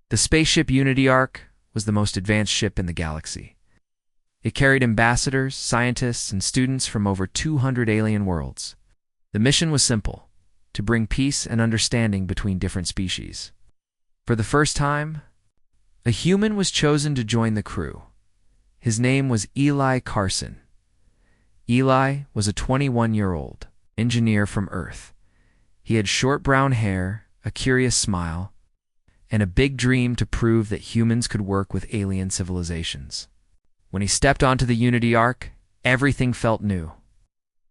The spaceship Unity Arc was the most advanced ship in the galaxy. It carried ambassadors, scientists, and students from over 200 alien worlds. The mission was simple: to bring peace and understanding between different species. For the first time, a human was chosen to join the crew. His name was Eli Carson. Eli was a 21-year-old engineer from Earth. He had short brown hair, a curious smile, and a big dream to prove that humans could work with alien civilizations. When he stepped onto the Unity Arc, everything felt new.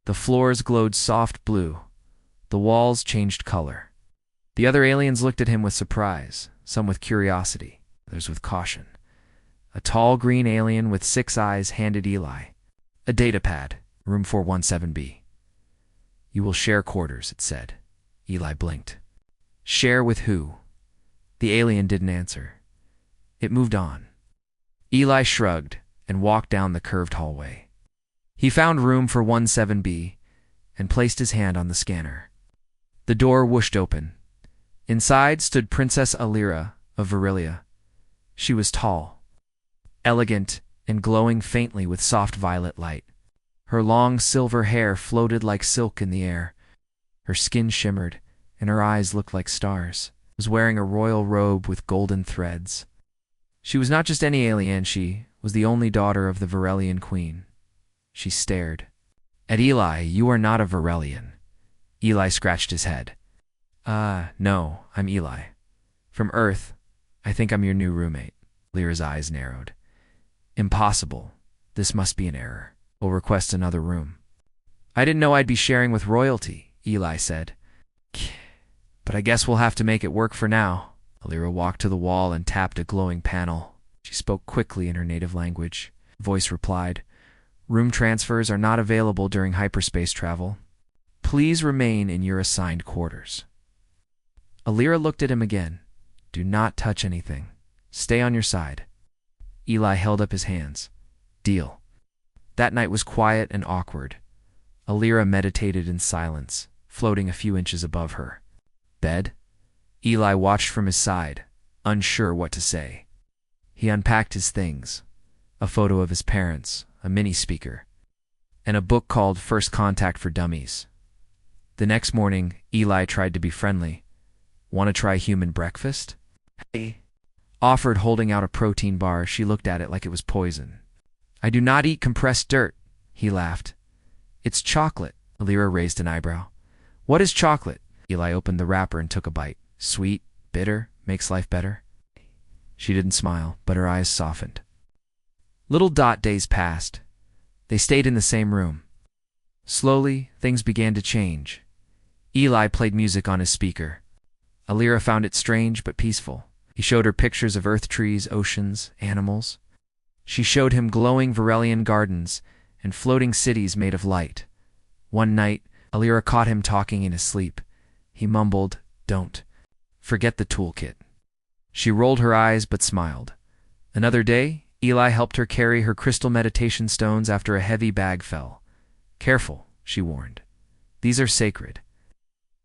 The floors glowed soft blue. The walls changed color. The other aliens looked at him with surprise, some with curiosity, others with caution. A tall green alien with 6 eyes handed Eli a datapad, room 417B. "You will share quarters," it said. Eli blinked. "Share with who?" The alien didn't answer. It moved on. Eli shrugged and walked down the curved hallway. He found room for 17B and placed his hand on the scanner. The door whooshed open. Inside stood Princess Alira of Virilia. She was tall, elegant, and glowing faintly with soft violet light. Her long silver hair floated like silk in the air. Her skin shimmered, and her eyes looked like stars. She was wearing a royal robe with golden threads. She was not just any alien, she was the only daughter of the Virelian queen. She stared at Eli. "You are not a Virelian." Eli scratched his head. No, I'm Eli. From Earth. I think I'm your new roommate." Lyra's eyes narrowed. "Impossible. This must be an error. We'll request another room." "I didn't know I'd be sharing with royalty," Eli said. "But I guess we'll have to make it work for now." Alira walked to the wall and tapped a glowing panel. She spoke quickly in her native language. Voice replied, "Room transfers are not available during hyperspace travel. Please remain in your assigned quarters." Alira looked at him again. "Do not touch anything. Stay on your side." Eli held up his hands. "Deal." That night was quiet and awkward. Alira meditated in silence, floating a few inches above her. "Bed?" Eli watched from his side, unsure what to say. He unpacked his things: a photo of his parents, a mini-speaker, and a book called First Contact for Dummies. The next morning, Eli tried to be friendly. "Want to try human breakfast?" He offered, holding out a protein bar. She looked at it like it was poison. "I do not eat compressed dirt," he laughed. "It's chocolate." Alira raised an eyebrow. "What is chocolate?" Eli opened the wrapper and took a bite. "Sweet, bitter, makes life better." She didn't smile, but her eyes softened. Little days passed. They stayed in the same room. Slowly, things began to change. Eli played music on his speaker. Alira found it strange but peaceful. He showed her pictures of earth trees, oceans, animals. She showed him glowing Virelian gardens and floating cities made of light. One night, Alira caught him talking in his sleep. He mumbled, "Don't forget the toolkit." She rolled her eyes but smiled. Another day, Eli helped her carry her crystal meditation stones after a heavy bag fell. "Careful," she warned. "These are sacred."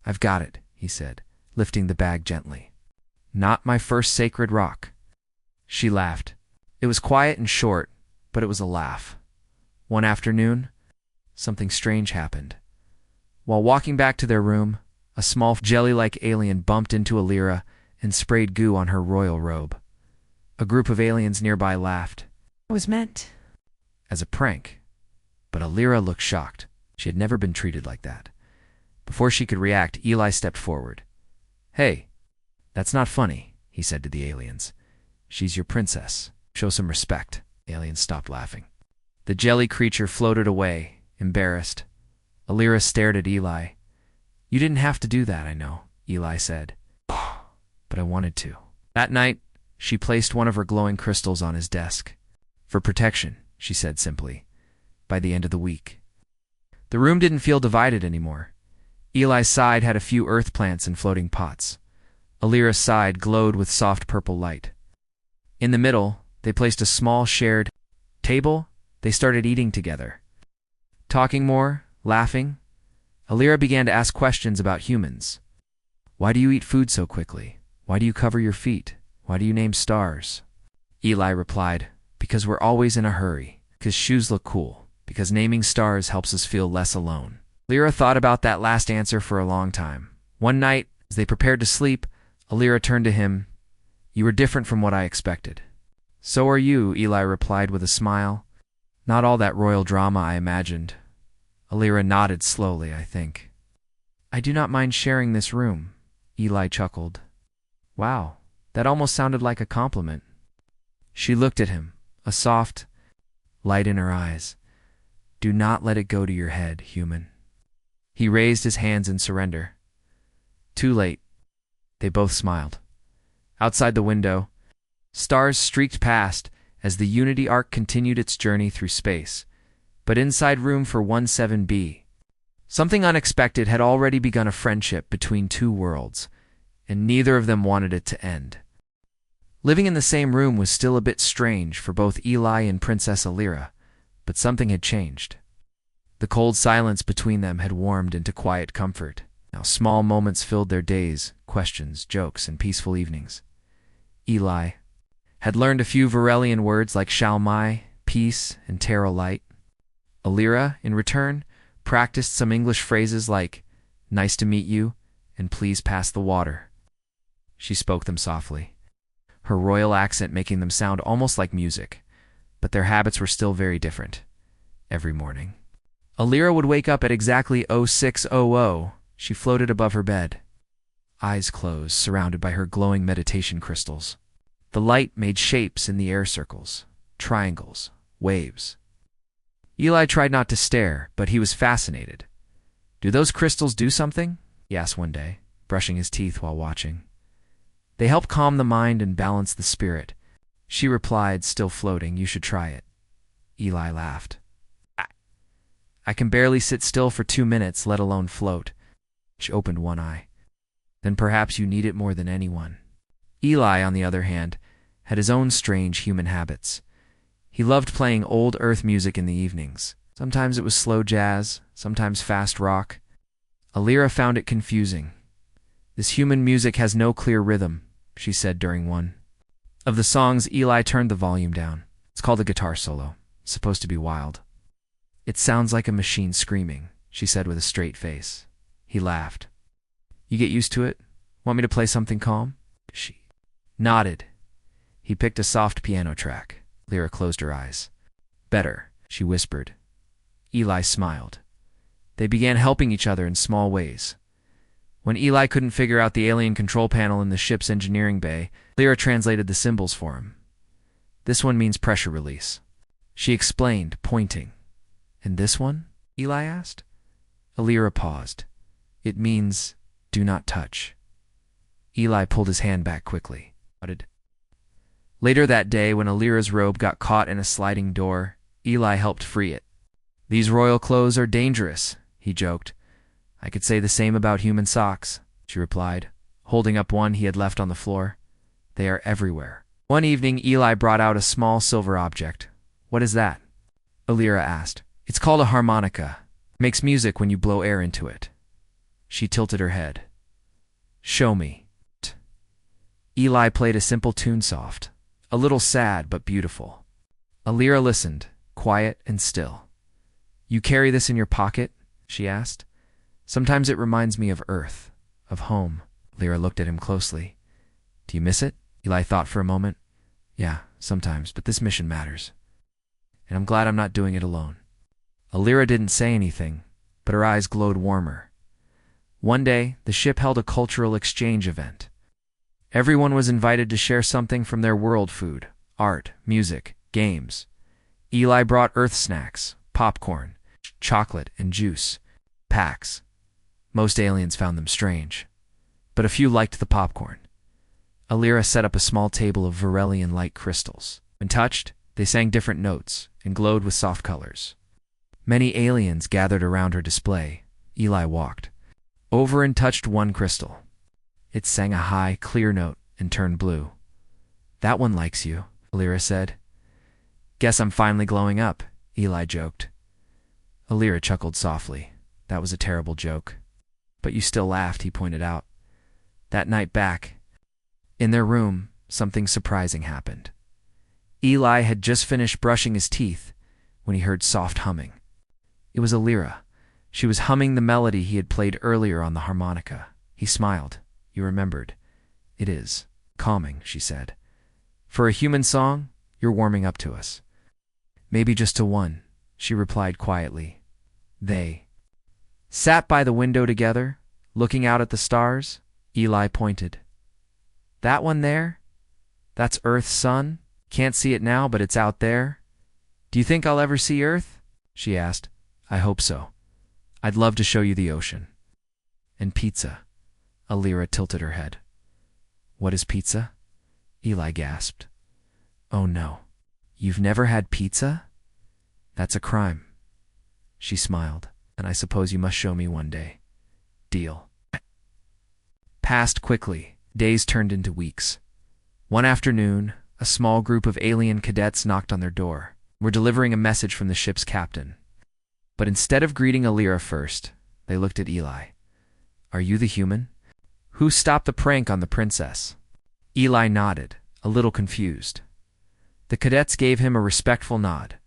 "I've got it," he said, lifting the bag gently. "Not my first sacred rock." She laughed. It was quiet and short, but it was a laugh. One afternoon, something strange happened. While walking back to their room, a small jelly-like alien bumped into Alira and sprayed goo on her royal robe. A group of aliens nearby laughed. It was meant as a prank, but Alira looked shocked. She had never been treated like that. Before she could react, Eli stepped forward. "Hey, that's not funny," he said to the aliens. "She's your princess. Show some respect." The aliens stopped laughing. The jelly creature floated away, embarrassed. Alira stared at Eli. "You didn't have to do that, I know," Eli said. "But I wanted to." That night, she placed one of her glowing crystals on his desk. "For protection," she said simply. By the end of the week, the room didn't feel divided anymore. Eli's side had a few earth plants in floating pots. Alira's side glowed with soft purple light. In the middle, they placed a small shared table. They started eating together. Talking more, laughing, Alira began to ask questions about humans. "Why do you eat food so quickly? Why do you cover your feet? Why do you name stars? Eli replied, because we're always in a hurry, because shoes look cool, because naming stars helps us feel less alone. Lyra thought about that last answer for a long time. One night, as they prepared to sleep, Lyra turned to him. You were different from what I expected. So are you, Eli replied with a smile. Not all that royal drama I imagined. Lyra nodded slowly, I think. I do not mind sharing this room, Eli chuckled. Wow, that almost sounded like a compliment. She looked at him, a soft light in her eyes. Do not let it go to your head, human. He raised his hands in surrender. Too late. They both smiled. Outside the window, stars streaked past as the Unity Ark continued its journey through space. But inside room for 17B, something unexpected had already begun a friendship between two worlds, and neither of them wanted it to end. Living in the same room was still a bit strange for both Eli and Princess Lyra, but something had changed. The cold silence between them had warmed into quiet comfort. Now small moments filled their days, questions, jokes, and peaceful evenings. Eli had learned a few Varelian words like Shalmai, peace, and Terra light. Lyra, in return, practiced some English phrases like, nice to meet you, and please pass the water. She spoke them softly, her royal accent making them sound almost like music, but their habits were still very different. Every morning, Lyra would wake up at exactly 0600. She floated above her bed, eyes closed, surrounded by her glowing meditation crystals. The light made shapes in the air circles, triangles, waves. Eli tried not to stare, but he was fascinated. Do those crystals do something? He asked one day, brushing his teeth while watching. They help calm the mind and balance the spirit. She replied, still floating, you should try it. Eli laughed. I can barely sit still for 2 minutes, let alone float. She opened one eye. Then perhaps you need it more than anyone. Eli, on the other hand, had his own strange human habits. He loved playing old Earth music in the evenings. Sometimes it was slow jazz, sometimes fast rock. Lyra found it confusing. This human music has no clear rhythm, she said during one of the songs. Eli turned the volume down. It's called a guitar solo. It's supposed to be wild. It sounds like a machine screaming, she said with a straight face. He laughed. You get used to it? Want me to play something calm? She nodded. He picked a soft piano track. Lyra closed her eyes. Better, she whispered. Eli smiled. They began helping each other in small ways. When Eli couldn't figure out the alien control panel in the ship's engineering bay, Lyra translated the symbols for him. This one means pressure release. She explained, pointing. And this one? Eli asked. Lyra paused. It means, do not touch. Eli pulled his hand back quickly. Later that day, when Lyra's robe got caught in a sliding door, Eli helped free it. These royal clothes are dangerous, he joked. I could say the same about human socks, she replied, holding up one he had left on the floor. They are everywhere. One evening, Eli brought out a small silver object. What is that? Lyra asked. It's called a harmonica. It makes music when you blow air into it. She tilted her head. Show me. Eli played a simple tune, soft, a little sad but beautiful. Lyra listened, quiet and still. You carry this in your pocket? She asked. Sometimes it reminds me of Earth, of home. Lyra looked at him closely. Do you miss it? Eli thought for a moment. Yeah, sometimes, but this mission matters. And I'm glad I'm not doing it alone. Lyra didn't say anything, but her eyes glowed warmer. One day, the ship held a cultural exchange event. Everyone was invited to share something from their world: food, art, music, games. Eli brought Earth snacks, popcorn, chocolate, and juice packs. Most aliens found them strange, but a few liked the popcorn. Lyra set up a small table of Varelian light crystals. When touched, they sang different notes and glowed with soft colors. Many aliens gathered around her display. Eli walked over and touched one crystal. It sang a high, clear note and turned blue. That one likes you, Lyra said. Guess I'm finally glowing up, Eli joked. Lyra chuckled softly. That was a terrible joke. But you still laughed, he pointed out. That night back in their room, something surprising happened. Eli had just finished brushing his teeth when he heard soft humming. It was Alira. She was humming the melody he had played earlier on the harmonica. He smiled. You remembered. It is calming, she said. For a human song, you're warming up to us. Maybe just to one, she replied quietly. They sat by the window together, looking out at the stars. Eli pointed. That one there? That's Earth's sun? Can't see it now, but it's out there. Do you think I'll ever see Earth? She asked. I hope so. I'd love to show you the ocean. And pizza. Alira tilted her head. What is pizza? Eli gasped. Oh no. You've never had pizza? That's a crime. She smiled. And I suppose you must show me one day. Deal. Passed quickly. Days turned into weeks. One afternoon, a small group of alien cadets knocked on their door. Were delivering a message from the ship's captain. But instead of greeting Alira first, they looked at Eli. Are you the human? Who stopped the prank on the princess? Eli nodded, a little confused. The cadets gave him a respectful nod.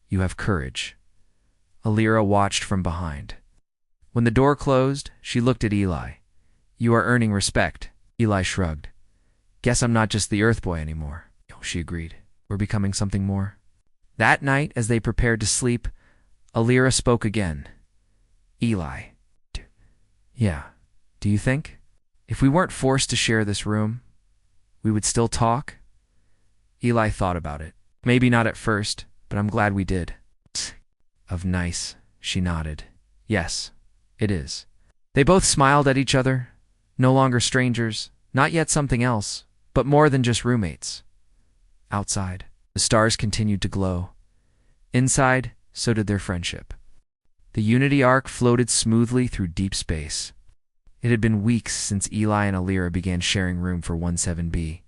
You have courage. Alira watched from behind. When the door closed, she looked at Eli. You are earning respect. Eli shrugged. Guess I'm not just the Earth boy anymore. Oh, she agreed. We're becoming something more. That night, as they prepared to sleep, Alira spoke again. Eli. Yeah, do you think? If we weren't forced to share this room, we would still talk? Eli thought about it. Maybe not at first, but I'm glad we did. Of nice, she nodded. Yes, it is. They both smiled at each other. No longer strangers, not yet something else, but more than just roommates. Outside, the stars continued to glow. Inside, so did their friendship. The Unity arc floated smoothly through deep space. It had been weeks since Eli and Alira began sharing room for 17B,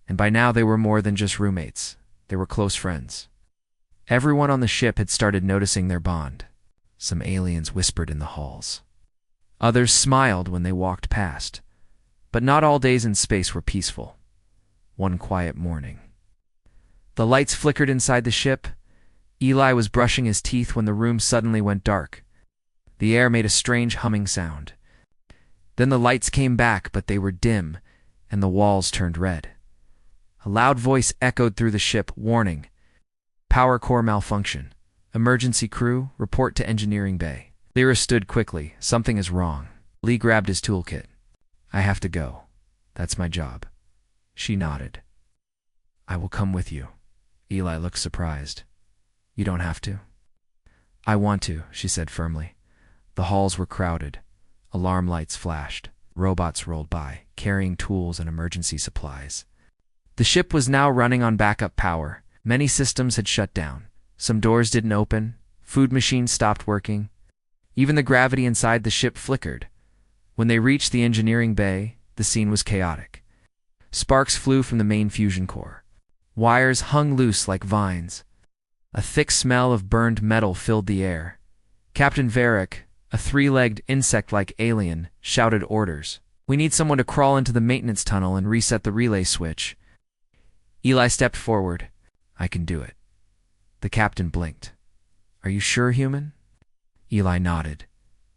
and by now they were more than just roommates. They were close friends. Everyone on the ship had started noticing their bond. Some aliens whispered in the halls. Others smiled when they walked past. But not all days in space were peaceful. One quiet morning. The lights flickered inside the ship. Eli was brushing his teeth when the room suddenly went dark. The air made a strange humming sound. Then the lights came back, but they were dim, and the walls turned red. A loud voice echoed through the ship, warning. Power core malfunction. Emergency crew, report to engineering bay. Lyra stood quickly. Something is wrong. Lee grabbed his toolkit. I have to go. That's my job. She nodded. I will come with you. Eli looked surprised. You don't have to. I want to, she said firmly. The halls were crowded. Alarm lights flashed. Robots rolled by, carrying tools and emergency supplies. The ship was now running on backup power. Many systems had shut down. Some doors didn't open. Food machines stopped working. Even the gravity inside the ship flickered. When they reached the engineering bay, the scene was chaotic. Sparks flew from the main fusion core. Wires hung loose like vines. A thick smell of burned metal filled the air. Captain Varric, a three-legged insect-like alien, shouted orders. We need someone to crawl into the maintenance tunnel and reset the relay switch. Eli stepped forward. I can do it. The captain blinked. Are you sure, human? Eli nodded.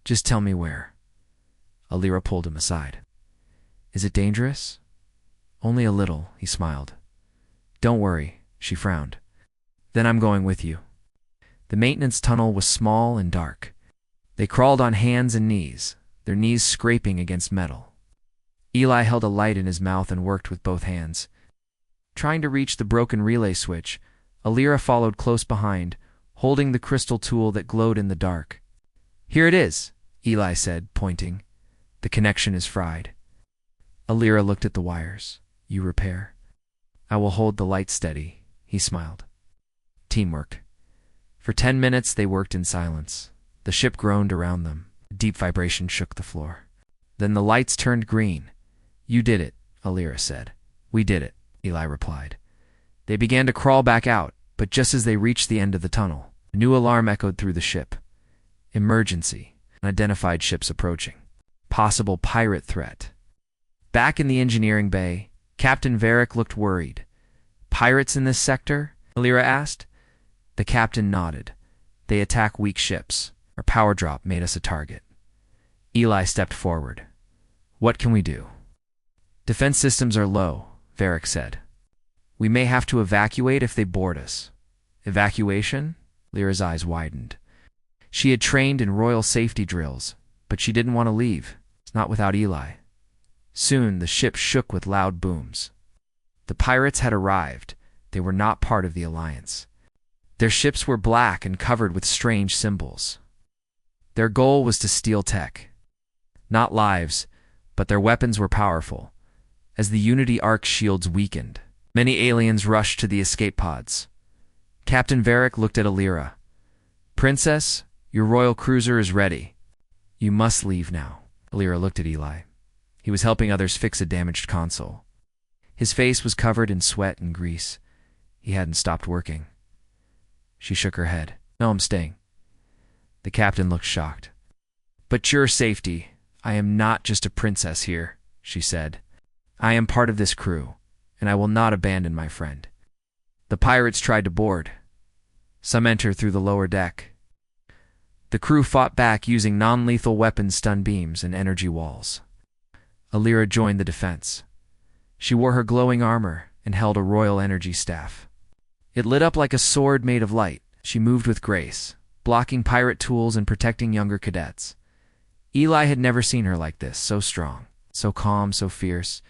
Just tell me where. Alira pulled him aside. Is it dangerous? Only a little, he smiled. Don't worry, she frowned. Then I'm going with you. The maintenance tunnel was small and dark. They crawled on hands and knees, their knees scraping against metal. Eli held a light in his mouth and worked with both hands. Trying to reach the broken relay switch, Alira followed close behind, holding the crystal tool that glowed in the dark. Here it is, Eli said, pointing. The connection is fried. Alira looked at the wires. You repair? I will hold the light steady, he smiled. Teamwork. For 10 minutes they worked in silence. The ship groaned around them. A deep vibration shook the floor. Then the lights turned green. You did it, Alira said. We did it, Eli replied. They began to crawl back out, but just as they reached the end of the tunnel, a new alarm echoed through the ship. Emergency. Unidentified ships approaching. Possible pirate threat. Back in the engineering bay, Captain Varric looked worried. Pirates in this sector? Alira asked. The captain nodded. They attack weak ships. Our power drop made us a target. Eli stepped forward. What can we do? Defense systems are low, Varric said. We may have to evacuate if they board us. Evacuation? Lyra's eyes widened. She had trained in royal safety drills, but she didn't want to leave, not without Eli. Soon the ship shook with loud booms. The pirates had arrived. They were not part of the alliance. Their ships were black and covered with strange symbols. Their goal was to steal tech. Not lives, but their weapons were powerful. As the Unity Arc shields weakened, many aliens rushed to the escape pods. Captain Varric looked at Alira. Princess, your royal cruiser is ready. You must leave now. Alira looked at Eli. He was helping others fix a damaged console. His face was covered in sweat and grease. He hadn't stopped working. She shook her head. No, I'm staying. The captain looked shocked. But your safety. I am not just a princess here, she said. I am part of this crew, and I will not abandon my friend. The pirates tried to board. Some entered through the lower deck. The crew fought back using non-lethal weapons, stun beams, and energy walls. Alira joined the defense. She wore her glowing armor and held a royal energy staff. It lit up like a sword made of light. She moved with grace, blocking pirate tools and protecting younger cadets. Eli had never seen her like this, so strong, so calm, so fierce.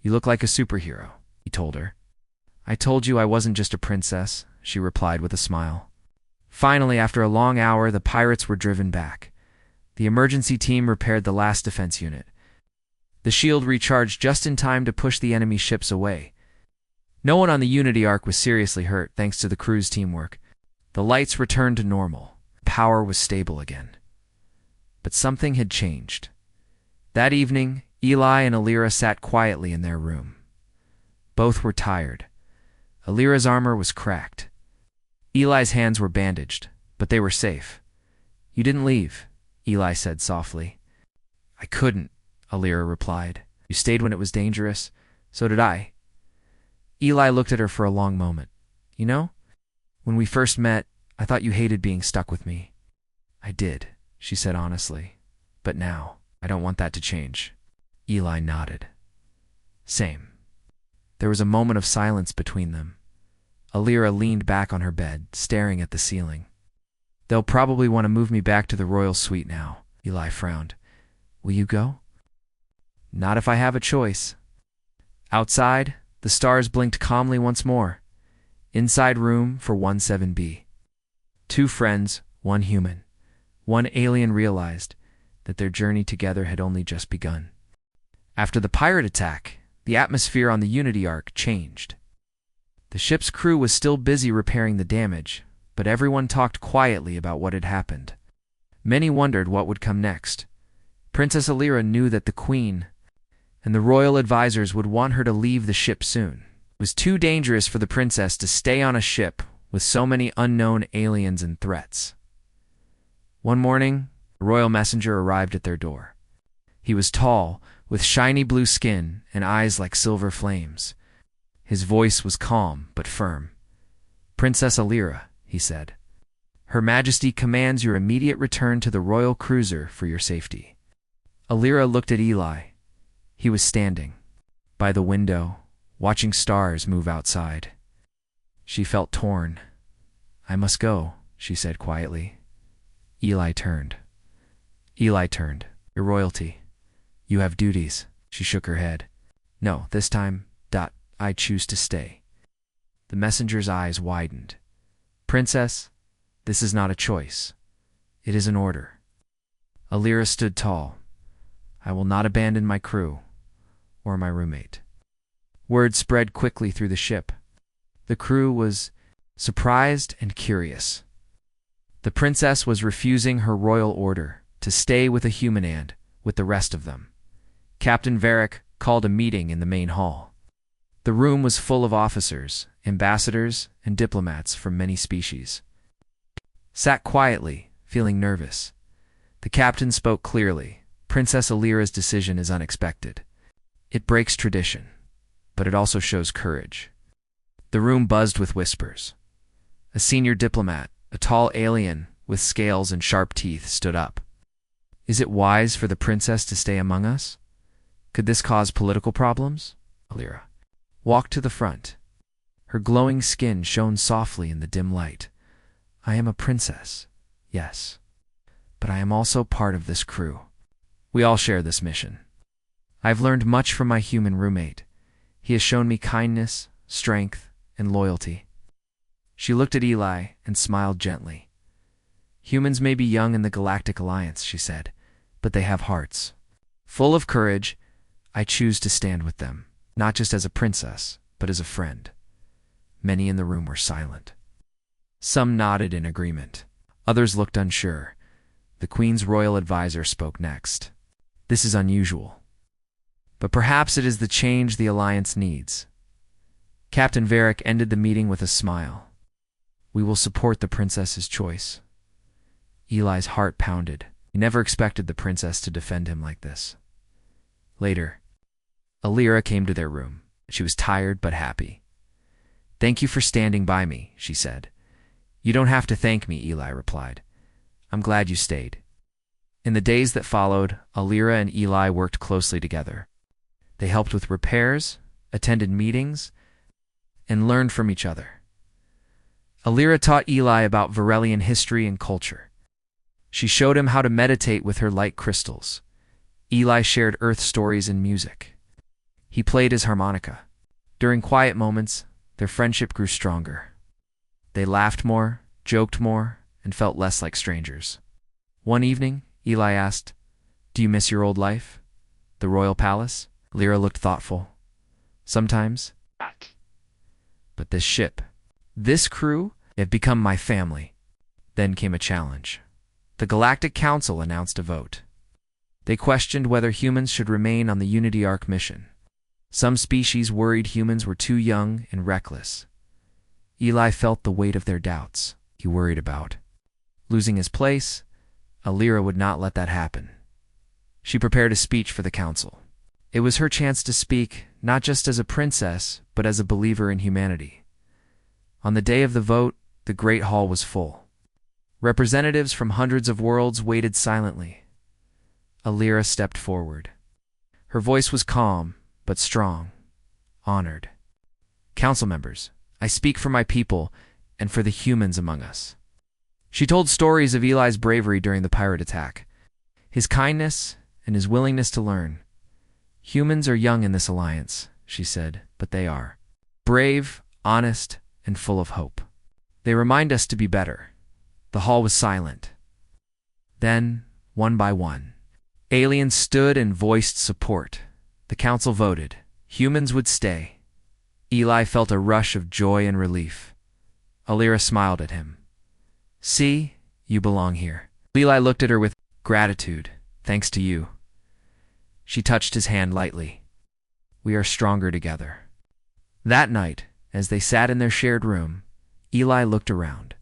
You look like a superhero, he told her. I told you I wasn't just a princess, she replied with a smile. Finally, after a long hour, the pirates were driven back. The emergency team repaired the last defense unit. The shield recharged just in time to push the enemy ships away. No one on the Unity Arc was seriously hurt thanks to the crew's teamwork. The lights returned to normal. Power was stable again. But something had changed. That evening, Eli and Alira sat quietly in their room. Both were tired. Alira's armor was cracked. Eli's hands were bandaged, but they were safe. You didn't leave, Eli said softly. I couldn't, Alira replied. You stayed when it was dangerous. So did I. Eli looked at her for a long moment. You know, when we first met, I thought you hated being stuck with me. I did, she said honestly. But now, I don't want that to change. Eli nodded. Same. There was a moment of silence between them. Alira leaned back on her bed, staring at the ceiling. They'll probably want to move me back to the royal suite now, Eli frowned. Will you go? Not if I have a choice. Outside, the stars blinked calmly once more. Inside room for 17B. Two friends, one human. One alien realized that their journey together had only just begun. After the pirate attack, the atmosphere on the Unity Arc changed. The ship's crew was still busy repairing the damage, but everyone talked quietly about what had happened. Many wondered what would come next. Princess Alira knew that the Queen and the royal advisors would want her to leave the ship soon. It was too dangerous for the princess to stay on a ship with so many unknown aliens and threats. One morning, a royal messenger arrived at their door. He was tall, with shiny blue skin and eyes like silver flames. His voice was calm but firm. Princess Alira, he said. Her Majesty commands your immediate return to the royal cruiser for your safety. Alira looked at Eli. He was standing by the window, watching stars move outside. She felt torn. I must go, she said quietly. Eli turned. Your royalty. You have duties. She shook her head. No, this time, I choose to stay. The messenger's eyes widened. Princess, this is not a choice. It is an order. Alira stood tall. I will not abandon my crew or my roommate. Word spread quickly through the ship. The crew was surprised and curious. The princess was refusing her royal order to stay with a human and with the rest of them. Captain Varric called a meeting in the main hall. The room was full of officers, ambassadors, and diplomats from many species. Sat quietly, feeling nervous. The captain spoke clearly. Princess Alira's decision is unexpected. It breaks tradition. but it also shows courage. The room buzzed with whispers. A senior diplomat, a tall alien with scales and sharp teeth, stood up. Is it wise for the princess to stay among us? Could this cause political problems? Alira walked to the front. Her glowing skin shone softly in the dim light. I am a princess, yes, but I am also part of this crew. We all share this mission. I've learned much from my human roommate. He has shown me kindness, strength, and loyalty. She looked at Eli and smiled gently. Humans may be young in the Galactic Alliance, she said, but they have hearts. Full of courage, I choose to stand with them, not just as a princess, but as a friend. Many in the room were silent. Some nodded in agreement. Others looked unsure. The Queen's royal advisor spoke next. This is unusual, but perhaps it is the change the Alliance needs. Captain Varric ended the meeting with a smile. We will support the princess's choice. Eli's heart pounded. He never expected the princess to defend him like this. Later, Alira came to their room. She was tired but happy. Thank you for standing by me, she said. You don't have to thank me, Eli replied. I'm glad you stayed. In the days that followed, Alira and Eli worked closely together. They helped with repairs, attended meetings, and learned from each other. Alira taught Eli about Varelian history and culture. She showed him how to meditate with her light crystals. Eli shared Earth stories and music. He played his harmonica. During quiet moments, their friendship grew stronger. They laughed more, joked more, and felt less like strangers. One evening, Eli asked, Do you miss your old life? The royal palace? Lyra looked thoughtful. Sometimes. But this ship, this crew, have become my family. Then came a challenge. The Galactic Council announced a vote. They questioned whether humans should remain on the Unity Arc mission. Some species worried humans were too young and reckless. Eli felt the weight of their doubts. He worried about losing his place. Alira would not let that happen. She prepared a speech for the council. It was her chance to speak, not just as a princess, but as a believer in humanity. On the day of the vote, the Great Hall was full. Representatives from hundreds of worlds waited silently. Alira stepped forward. Her voice was calm, but strong, honored. Council members, I speak for my people and for the humans among us. She told stories of Eli's bravery during the pirate attack, his kindness, and his willingness to learn. Humans are young in this alliance, she said, but they are brave, honest, and full of hope. They remind us to be better. The hall was silent. Then, one by one, aliens stood and voiced support. The council voted. Humans would stay. Eli felt a rush of joy and relief. Alira smiled at him. See, you belong here. Eli looked at her with gratitude. Thanks to you. She touched his hand lightly. We are stronger together. That night, as they sat in their shared room, Eli looked around.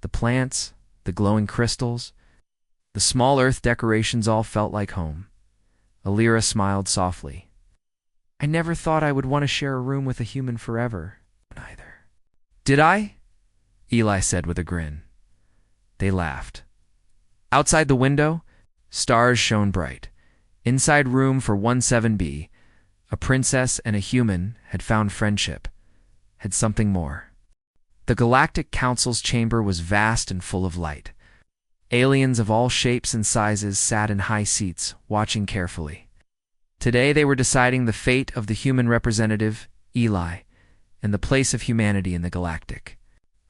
The plants, the glowing crystals, the small earth decorations all felt like home. Alira smiled softly. I never thought I would want to share a room with a human forever. Neither. Did I? Eli said with a grin. They laughed. Outside the window, stars shone bright. Inside room for 17B, a princess and a human had found friendship, had something more. The Galactic Council's chamber was vast and full of light. Aliens of all shapes and sizes sat in high seats, watching carefully. Today they were deciding the fate of the human representative, Eli, and the place of humanity in the Galactic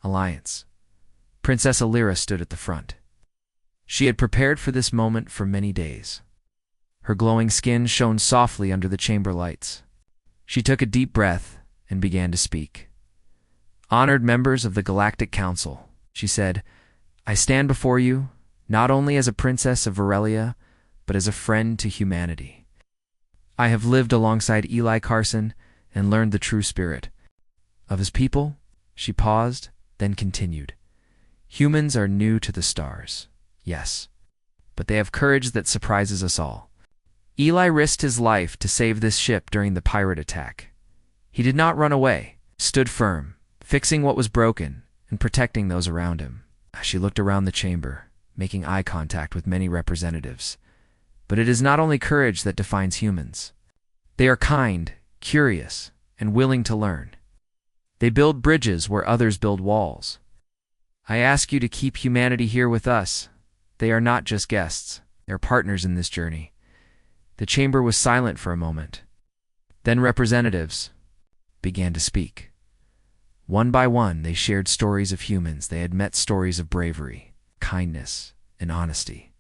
Alliance. Princess Alira stood at the front. She had prepared for this moment for many days. Her glowing skin shone softly under the chamber lights. She took a deep breath and began to speak. Honored members of the Galactic Council, she said, I stand before you, not only as a princess of Varelia, but as a friend to humanity. I have lived alongside Eli Carson and learned the true spirit of his people. She paused, then continued. Humans are new to the stars, yes, but they have courage that surprises us all. Eli risked his life to save this ship during the pirate attack. He did not run away, stood firm, fixing what was broken and protecting those around him. She looked around the chamber, making eye contact with many representatives. But it is not only courage that defines humans. They are kind, curious, and willing to learn. They build bridges where others build walls. I ask you to keep humanity here with us. They are not just guests. They are partners in this journey. The chamber was silent for a moment. Then representatives began to speak. One by one, they shared stories of humans they had met, stories of bravery, kindness, and honesty.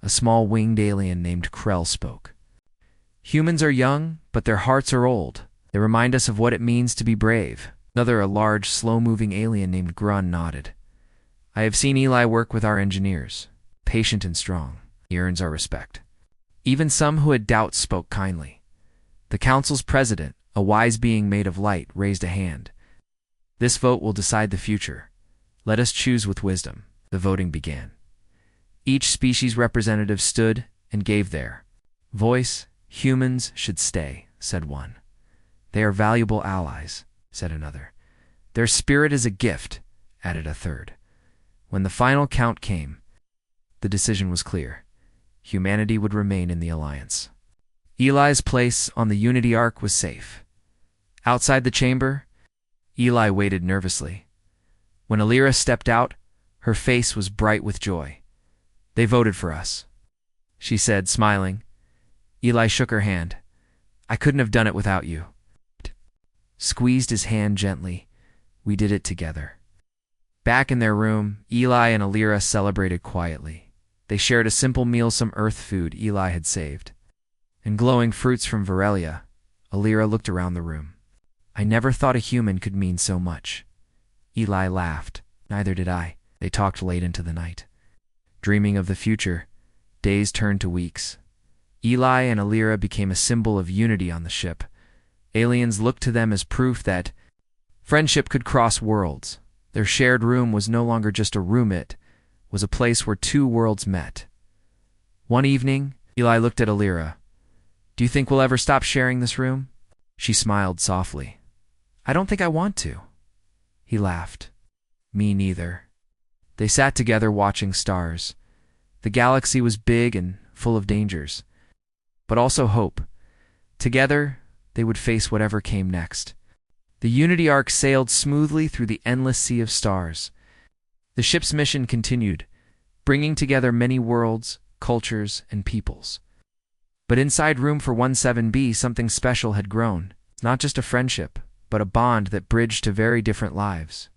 A small winged alien named Krell spoke. Humans are young, but their hearts are old. They remind us of what it means to be brave. Another, a large, slow-moving alien named Grun, nodded. I have seen Eli work with our engineers. Patient and strong. He earns our respect. Even some who had doubts spoke kindly. The council's president, a wise being made of light, raised a hand. This vote will decide the future. Let us choose with wisdom. The voting began. Each species representative stood and gave their voice. Humans should stay, said one. They are valuable allies, said another. Their spirit is a gift, added a third. When the final count came, the decision was clear. Humanity would remain in the alliance. Eli's place on the Unity Ark was safe. Outside the chamber, Eli waited nervously. When Alira stepped out, her face was bright with joy. They voted for us, she said, smiling. Eli shook her hand. I couldn't have done it without you. Squeezed his hand gently. We did it together. Back in their room, Eli and Alira celebrated quietly. They shared a simple meal, some earth food Eli had saved, and glowing fruits from Varelia. Alira looked around the room. I never thought a human could mean so much. Eli laughed. Neither did I. They talked late into the night. Dreaming of the future, days turned to weeks. Eli and Alira became a symbol of unity on the ship. Aliens looked to them as proof that friendship could cross worlds. Their shared room was no longer just a room, it was a place where two worlds met. One evening, Eli looked at Alira. Do you think we'll ever stop sharing this room? She smiled softly. I don't think I want to. He laughed. Me neither. They sat together watching stars. The galaxy was big and full of dangers, but also hope. Together, they would face whatever came next. The Unity Ark sailed smoothly through the endless sea of stars. The ship's mission continued, bringing together many worlds, cultures, and peoples. But inside room for 17B, something special had grown. Not just a friendship, but a bond that bridged to very different lives.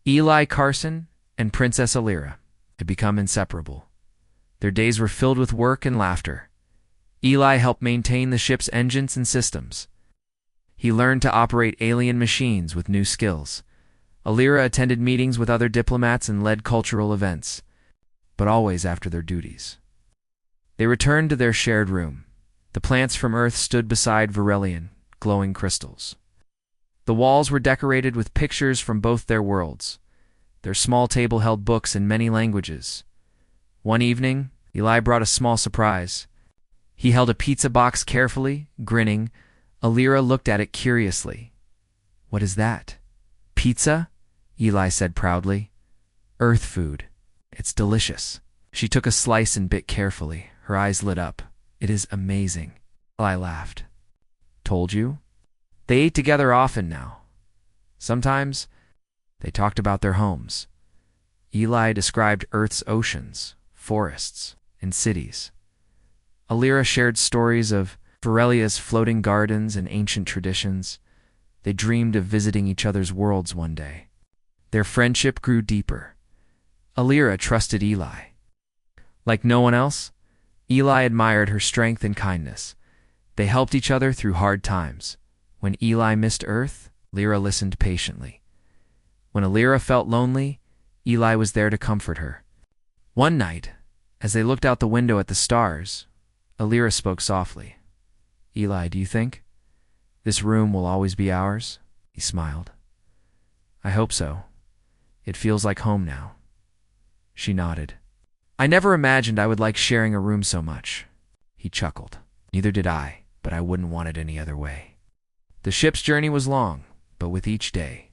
Eli Carson and Princess Alira had become inseparable. Their days were filled with work and laughter. Eli helped maintain the ship's engines and systems. He learned to operate alien machines with new skills. Alira attended meetings with other diplomats and led cultural events, but always after their duties. They returned to their shared room. The plants from Earth stood beside Varelian, glowing crystals. The walls were decorated with pictures from both their worlds. Their small table held books in many languages. One evening, Eli brought a small surprise. He held a pizza box carefully, grinning. Alira looked at it curiously. What is that? Pizza? Eli said proudly. Earth food. It's delicious. She took a slice and bit carefully. Her eyes lit up. It is amazing. Eli laughed. Told you? They ate together often now. Sometimes, they talked about their homes. Eli described Earth's oceans, forests, and cities. Alira shared stories of Varelia's floating gardens and ancient traditions. They dreamed of visiting each other's worlds one day. Their friendship grew deeper. Alira trusted Eli. Like no one else, Eli admired her strength and kindness. They helped each other through hard times. When Eli missed Earth, Alira listened patiently. When Alira felt lonely, Eli was there to comfort her. One night, as they looked out the window at the stars, Alira spoke softly. Eli, do you think this room will always be ours? He smiled. I hope so. It feels like home now. She nodded. I never imagined I would like sharing a room so much. He chuckled. Neither did I, but I wouldn't want it any other way. The ship's journey was long, but with each day,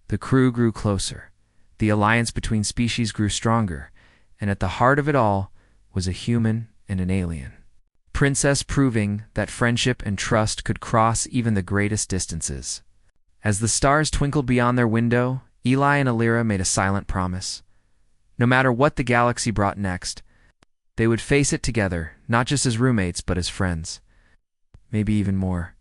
the crew grew closer. The alliance between species grew stronger, and at the heart of it all was a human and an alien. Princess proving that friendship and trust could cross even the greatest distances. As the stars twinkled beyond their window, Eli and Alira made a silent promise. No matter what the galaxy brought next, they would face it together, not just as roommates, but as friends. Maybe even more.